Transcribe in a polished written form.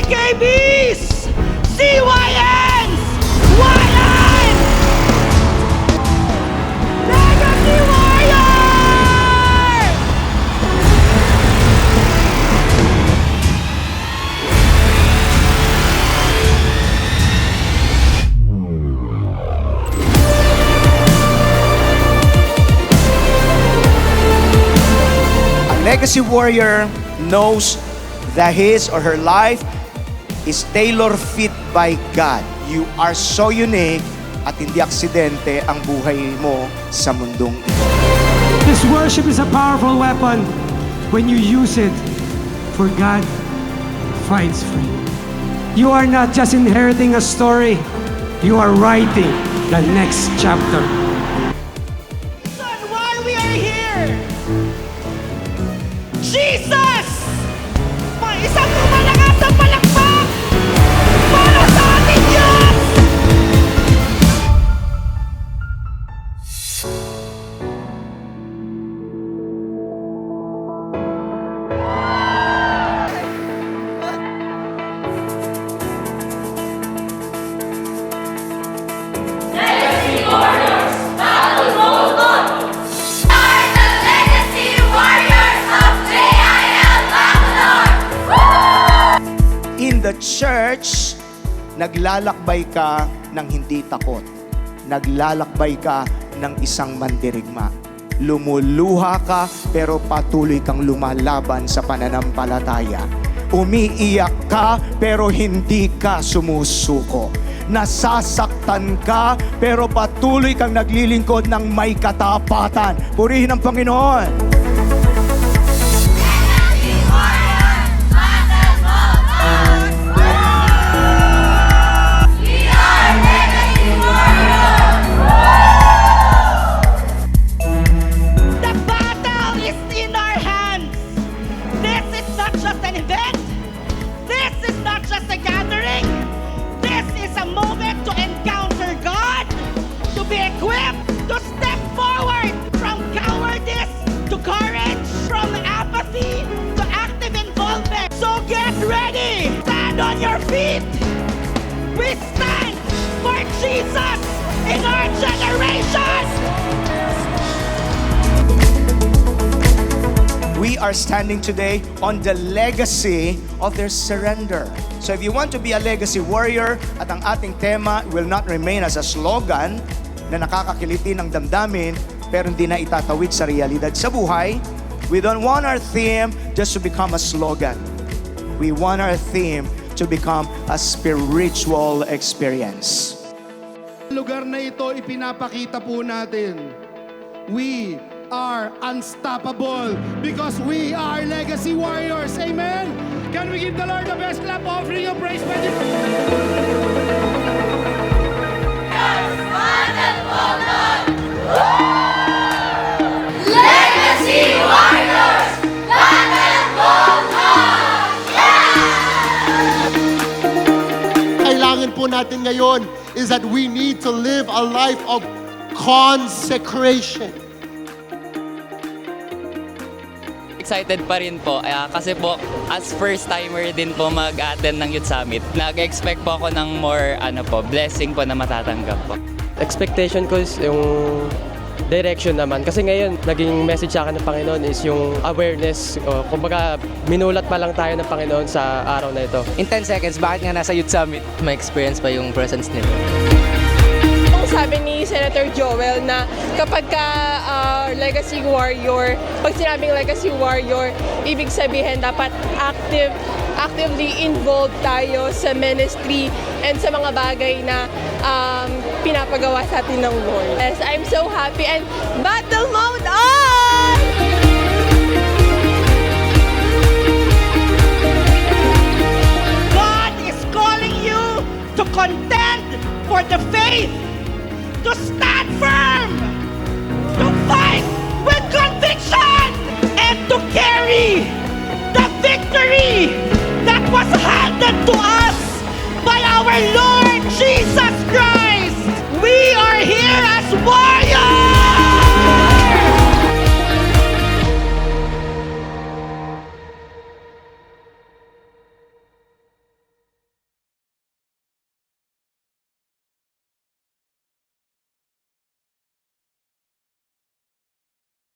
BKBs! CYNs! YNs! Legacy Warriors! A legacy warrior knows that his or her life is tailor-fit by God. You are so unique at hindi aksidente ang buhay mo sa mundong ito. This worship is a powerful weapon when you use it for God fights for you. You are not just inheriting a story, you are writing the next chapter. Son, why we are here? Jesus! May isang kumalakas na palakpak para sa ating Diyos! Are the Legacy Warriors of JIL Bangalore! In the church, naglalakbay ka ng hindi takot. Naglalakbay ka ng isang mandirigma. Lumuluha ka pero patuloy kang lumalaban sa pananampalataya. Umiiyak ka pero hindi ka sumusuko. Nasasaktan ka pero patuloy kang naglilingkod ng may katapatan. Purihin ang Panginoon. Legacy Warriors! Battle Focus! We are Legacy Warriors! The battle is in our hands. This is not just an event. This is not just a gathering. This is a moment to encounter God, to be equipped, to step forward from cowardice to courage, from apathy to active involvement. So get ready. Stand on your feet. We stand for Jesus in our generation. We are standing today on the legacy of their surrender. So if you want to be a legacy warrior, at ang ating tema will not remain as a slogan na nakakakiliti ng damdamin pero hindi na itatawid sa realidad sa buhay. We don't want our theme just to become a slogan. We want our theme to become a spiritual experience. Lugar na ito, ipinapakita po natin. We are unstoppable because we are Legacy Warriors. Amen? Can we give the Lord the best clap offering of praise? Battle Focus! Legacy Warriors! Battle Focus! Kailangan po natin ngayon is that we need to live a life of consecration. Excited pa rin po kasi po as first timer din po mag-attend ng Youth Summit. Nag-expect po ako ng more blessing po na matatanggap po. Expectation ko is yung direction naman. Kasi ngayon, naging message sa akin ng Panginoon is yung awareness. Kumbaga, minulat pa lang tayo ng Panginoon sa araw na ito. In 10 seconds, bakit nga nasa Youth Summit? May experience pa yung presence nila. Sabi ni Senator Joel na kapag ka legacy warrior, pag sinabing legacy warrior, ibig sabihin dapat actively involved tayo sa ministry and sa mga bagay na pinapagawa sa atin ng Lord. Yes, I'm so happy and battle mode on!